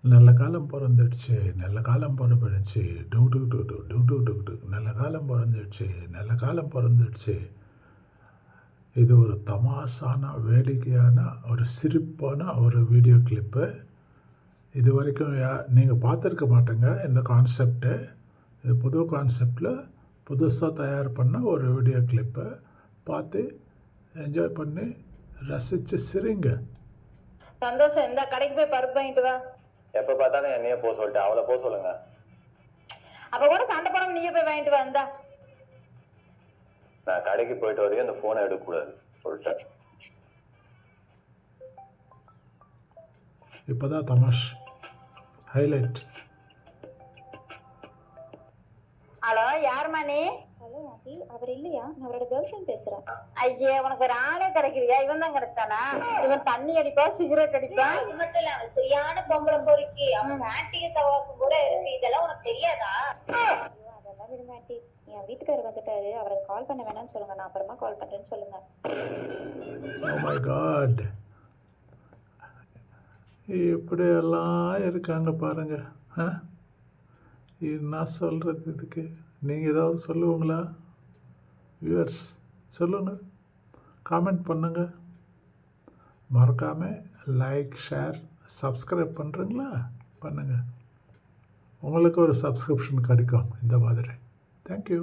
நல்ல காலம் பொறந்துடுச்சு, நல்ல காலம் பொறப்பிடுச்சு, டு டு டு டு டு டு டு டு நல்ல காலம் பொறந்துடுச்சு, நல்ல காலம் பொறந்துடுச்சு. இது ஒரு தமாஷான, வேடிக்கையான, ஒரு சிரிப்பான ஒரு வீடியோ கிளிப்பு. இது வரைக்கும் நீங்கள் பார்த்துருக்க மாட்டேங்க இந்த கான்செப்ட்டு. இது புது கான்செப்டில் புதுசாக தயார் பண்ண ஒரு வீடியோ கிளிப்பை பார்த்து என்ஜாய் பண்ணி ரசித்து சிரிங்க. சந்தோஷம். இந்த கடைக்கு போய் பருப்பு வாங்கிட்டு வா. எப்ப பார்த்தாலும் என்னையே போக சொல்லிட்டு அவளை போக சொல்லுங்க. அப்ப கூட சண்டை போடாம நீயே போய் வாங்கிட்டு வா. இந்தா. நான் கடைக்கு போயிட்டு வரையும் அந்த போனை எடுக்கக்கூடாது சொல்லிட்டேன். இப்போதான் தமாஷ் ஹைலைட். ஹலோ, யாருமா நீ? ஹலோ ஆண்டி, அவர் இல்லையா? நான் அவரோட கேர்ள் ஃப்ரெண்ட் பேசுறேன். ஐயே, உனக்கு ஒரு ஆளே கிடைக்கலையா? இவன் தான் கிடைச்சானா? இவன் தண்ணி அடிப்பா, சிகரெட் அடிப்பா. இது மட்டும் இல்ல, அவன் சரியான பொம்பளை பொறுக்கி. அவன் ஆன்டிக சவாசம் கூட இருக்கு. இதெல்லாம் உனக்கு தெரியாதா? அதெல்லாம் விடுங்க ஆண்டி. என் வீட்டுக்காரர் வந்துட்டாரு, அவருக்கு கால் பண்ண வேணாம்னு சொல்லுங்க. நான் அப்புறமா கால் பண்றேன்னு சொல்லுங்க. ஓ மை காட், இப்படியெல்லாம் இருக்காங்க பாருங்க. என்ன சொல்கிறது இதுக்கு? நீங்கள் ஏதாவது சொல்லுவீங்களா? வியூவர்ஸ் சொல்லுங்கள், காமெண்ட் பண்ணுங்கள். மறக்காமல் லைக், ஷேர், சப்ஸ்கிரைப் பண்ணுறீங்களா? பண்ணுங்கள். உங்களுக்கு ஒரு சப்ஸ்கிரிப்ஷன் கிடைக்கும் இந்த மாதிரி. தேங்க்யூ.